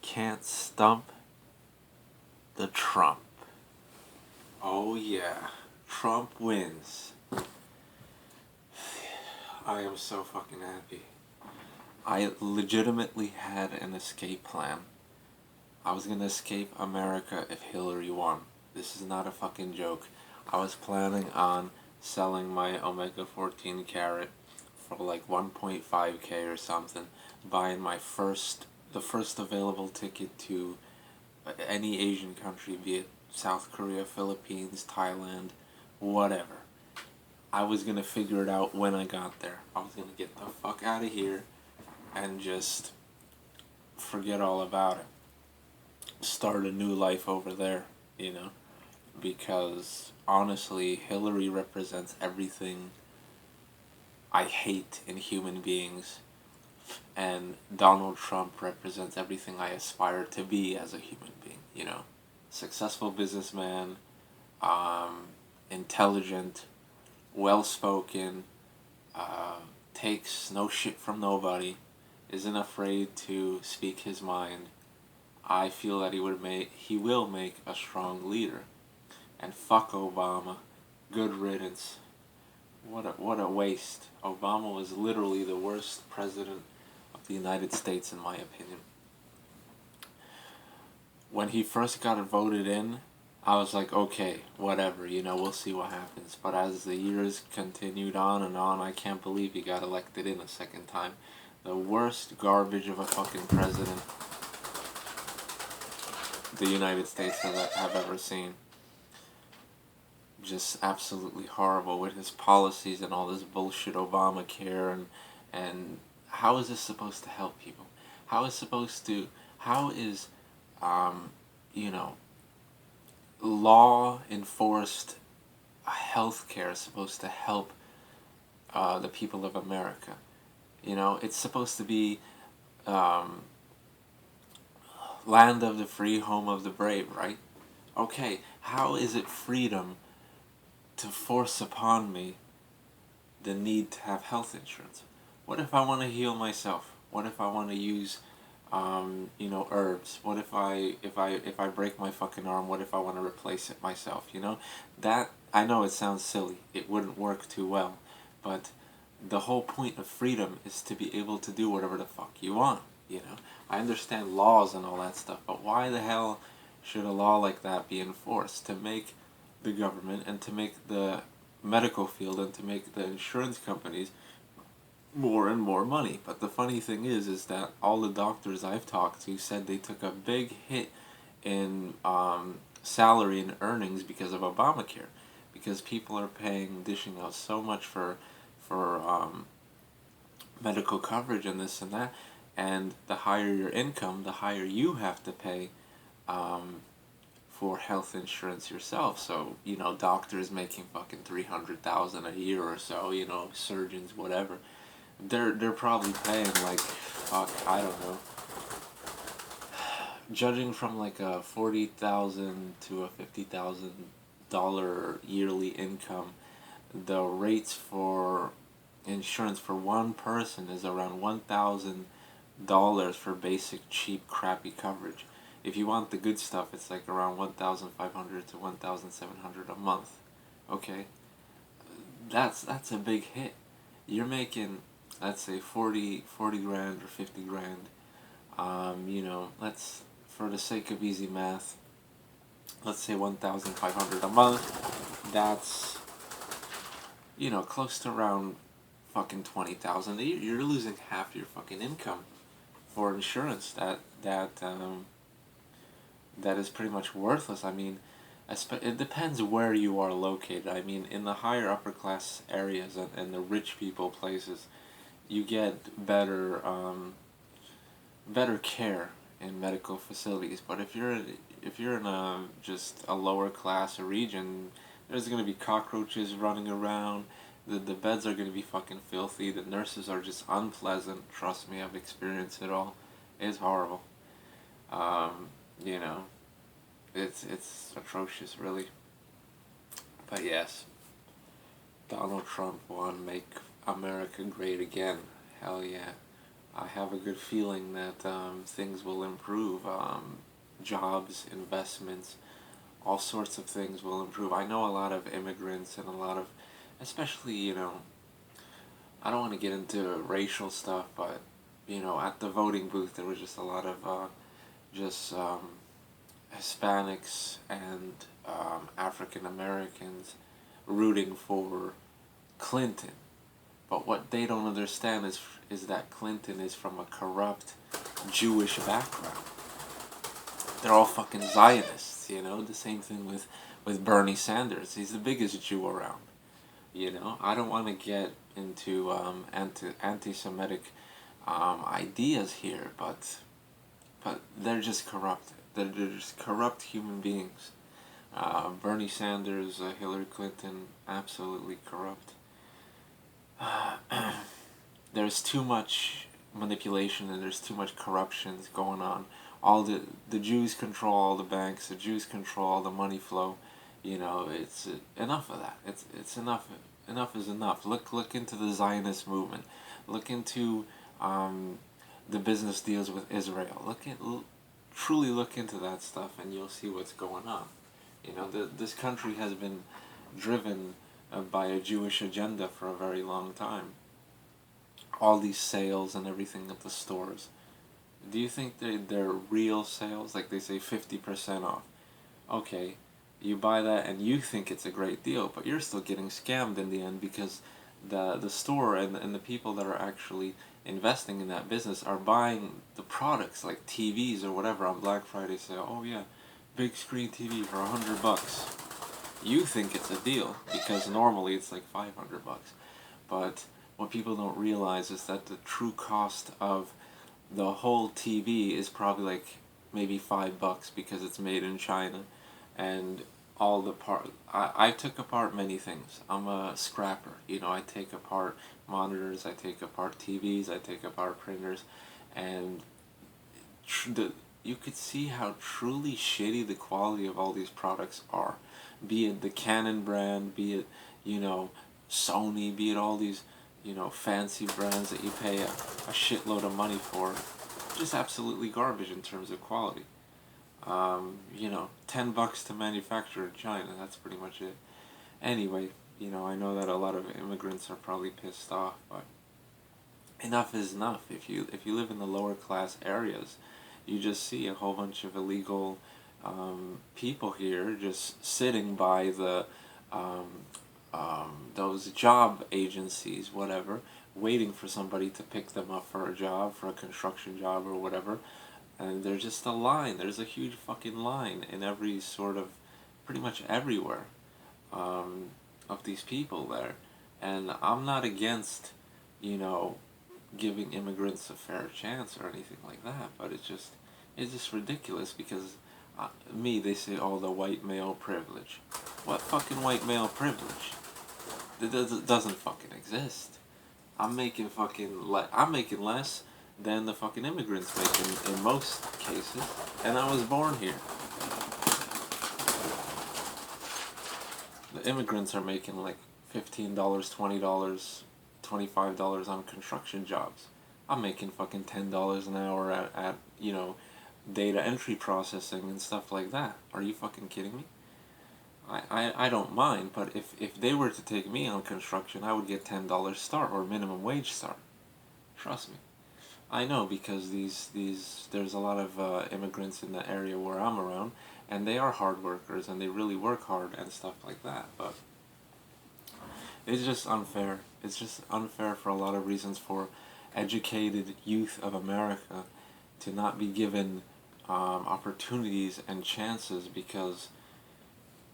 can't stump the Trump. Oh yeah, Trump wins. I am so fucking happy. I legitimately had an escape plan. I was gonna escape America if Hillary won. This is not a fucking joke. I was planning on selling my Omega 14 carat for like 1.5k or something, buying the first available ticket to any Asian country, be it South Korea, Philippines, Thailand, whatever. I was gonna figure it out when I got there. I was gonna get the fuck out of here and just forget all about it. Start a new life over there, you know? Because honestly, Hillary represents everything I hate in human beings, and Donald Trump represents everything I aspire to be as a human being, you know? Successful businessman, intelligent, well spoken, takes no shit from nobody, isn't afraid to speak his mind. I feel that he will make a strong leader. And fuck Obama. Good riddance. What a waste. Obama was literally the worst president of the United States in my opinion. When he first got voted in, I was like, okay, whatever, we'll see what happens. But as the years continued on and on, I can't believe he got elected in a second time. The worst garbage of a fucking president the United States have ever seen. Just absolutely horrible with his policies and all this bullshit Obamacare and how is this supposed to help people? How is you know law enforced healthcare supposed to help the people of America? It's supposed to be um, land of the free, home of the brave, right? Okay, how is it freedom to force upon me the need to have health insurance? What if I want to heal myself? What if I want to use, herbs? What if I break my fucking arm? What if I want to replace it myself? That I know it sounds silly. It wouldn't work too well, but the whole point of freedom is to be able to do whatever the fuck you want. I understand laws and all that stuff, but why the hell should a law like that be enforced to make the government and to make the medical field and to make the insurance companies more and more money? But the funny thing is that all the doctors I've talked to said they took a big hit in salary and earnings because of Obamacare, because people are dishing out so much for medical coverage and this and that, and the higher your income, the higher you have to pay for health insurance yourself. So, doctors making fucking $300,000 a year or so, surgeons, whatever, they're probably paying like, fuck, I don't know, judging from like a $40,000 to a $50,000 yearly income, the rates for insurance for one person is around $1,000 for basic, cheap, crappy coverage. If you want the good stuff, it's like around $1,500 to $1,700 a month. Okay, that's a big hit. You're making, let's say, 40 grand or 50 grand. Let's, for the sake of easy math, let's say 1,500 a month. That's, close to around fucking 20,000. You're losing half your fucking income for insurance. That is pretty much worthless. I mean, it depends where you are located. I mean, in the higher upper class areas and the rich people places, you get better care in medical facilities. But if you're in just a lower class region, there's gonna be cockroaches running around. The beds are gonna be fucking filthy. The nurses are just unpleasant. Trust me, I've experienced it all. It's horrible. You know, it's atrocious, really. But yes, Donald Trump won. Make America great again. Hell yeah. I have a good feeling that things will improve. Jobs, investments, all sorts of things will improve. I know a lot of immigrants and a lot of, especially, I don't want to get into racial stuff, but, at the voting booth there was just a lot of just Hispanics and African Americans rooting for Clinton. But what they don't understand is that Clinton is from a corrupt Jewish background. They're all fucking Zionists, The same thing with Bernie Sanders. He's the biggest Jew around. I don't want to get into anti-Semitic ideas here, but they're just corrupt. They're just corrupt human beings. Bernie Sanders, Hillary Clinton, absolutely corrupt. There's too much manipulation and there's too much corruption going on. All the Jews control all the banks. The Jews control all the money flow. It's enough of that. It's enough. Enough is enough. Look into the Zionist movement. Look into the business deals with Israel. Truly look into that stuff, and you'll see what's going on. This country has been driven by a Jewish agenda for a very long time. All these sales and everything at the stores. Do you think they're real sales? Like they say 50% off. Okay, you buy that and you think it's a great deal, but you're still getting scammed in the end because the store and the people that are actually investing in that business are buying the products like TVs or whatever on Black Friday. Say, oh yeah, big screen TV for $100. You think it's a deal because normally it's like $500. But what people don't realize is that the true cost of the whole TV is probably like maybe $5 because it's made in China, and all the part. I took apart many things. I'm a scrapper. I take apart monitors, I take apart TVs, I take apart printers, and you could see how truly shitty the quality of all these products are. Be it the Canon brand, be it, Sony, be it all these, fancy brands that you pay a shitload of money for. Just absolutely garbage in terms of quality. $10 to manufacture in China, that's pretty much it. Anyway, I know that a lot of immigrants are probably pissed off, but enough is enough. If you live in the lower class areas, you just see a whole bunch of illegal people here just sitting by the those job agencies, whatever, waiting for somebody to pick them up for a job, for a construction job or whatever. And there's just a line. There's a huge fucking line in every sort of, pretty much everywhere, of these people there. And I'm not against, giving immigrants a fair chance or anything like that, but it's just ridiculous because they say, oh, the white male privilege. What fucking white male privilege? It doesn't fucking exist. I'm making less than the fucking immigrants make in most cases, and I was born here. The immigrants are making like $15, $20, $25 on construction jobs. I'm making fucking $10 an hour at data entry processing and stuff like that. Are you fucking kidding me? I don't mind, but if they were to take me on construction, I would get $10 start or minimum wage start. Trust me. I know because there's a lot of immigrants in the area where I'm around, and they are hard workers and they really work hard and stuff like that. But it's just unfair. It's just unfair for a lot of reasons for educated youth of America to not be given opportunities and chances, because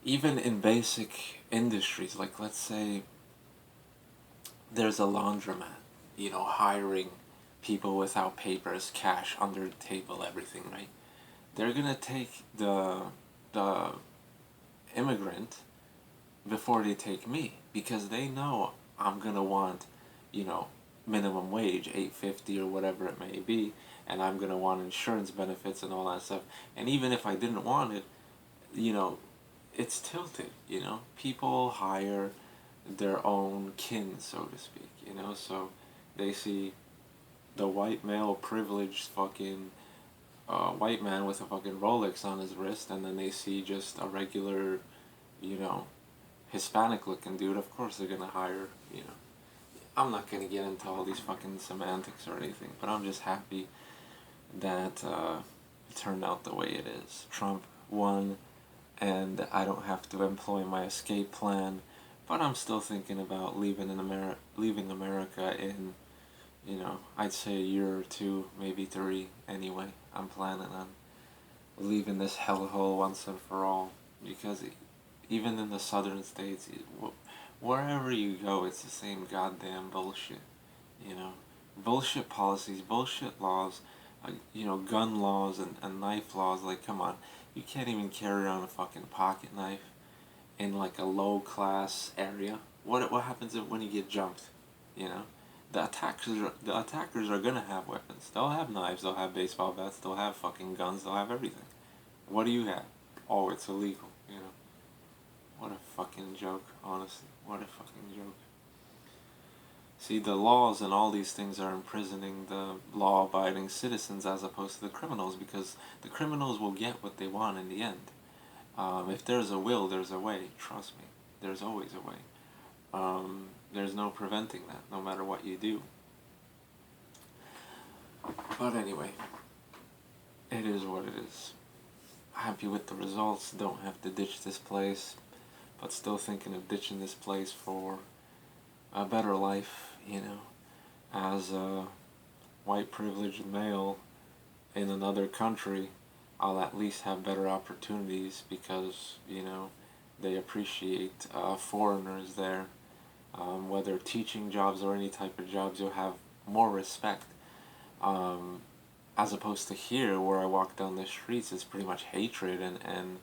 even in basic industries, like let's say there's a laundromat, hiring people without papers, cash under the table, everything, right? They're gonna take the immigrant before they take me, because they know I'm gonna want, minimum wage, $8.50 or whatever it may be, and I'm gonna want insurance benefits and all that stuff. And even if I didn't want it, it's tilted. People hire their own kin, so to speak. So they see the white male privileged fucking white man with a fucking Rolex on his wrist, and then they see just a regular, you know, Hispanic looking dude, of course they're gonna hire, you know. I'm not gonna get into all these fucking semantics or anything, but I'm just happy that it turned out the way it is. Trump won, and I don't have to employ my escape plan, but I'm still thinking about leaving America in, you know, I'd say a year or two, maybe 3 anyway. I'm planning on leaving this hellhole once and for all, because even in the southern states, wherever you go, it's the same goddamn bullshit, you know. Bullshit policies, bullshit laws, you know, gun laws and knife laws. Like, come on, you can't even carry around a fucking pocket knife in like a low class area. What happens when you get jumped? You know, the attackers are gonna have weapons. They'll have knives. They'll have baseball bats. They'll have fucking guns. They'll have everything. What do you have? Oh, it's illegal. You know. What a fucking joke. Honestly, what a fucking joke. See, the laws and all these things are imprisoning the law-abiding citizens as opposed to the criminals, because the criminals will get what they want in the end. If there's a will, there's a way. Trust me. There's always a way. There's no preventing that, no matter what you do. But anyway, it is what it is. Happy with the results. Don't have to ditch this place, but still thinking of ditching this place for a better life, you know, as a white privileged male in another country. I'll at least have better opportunities because, you know, they appreciate foreigners there. Whether teaching jobs or any type of jobs, you'll have more respect. As opposed to here, where I walk down the streets, it's pretty much hatred and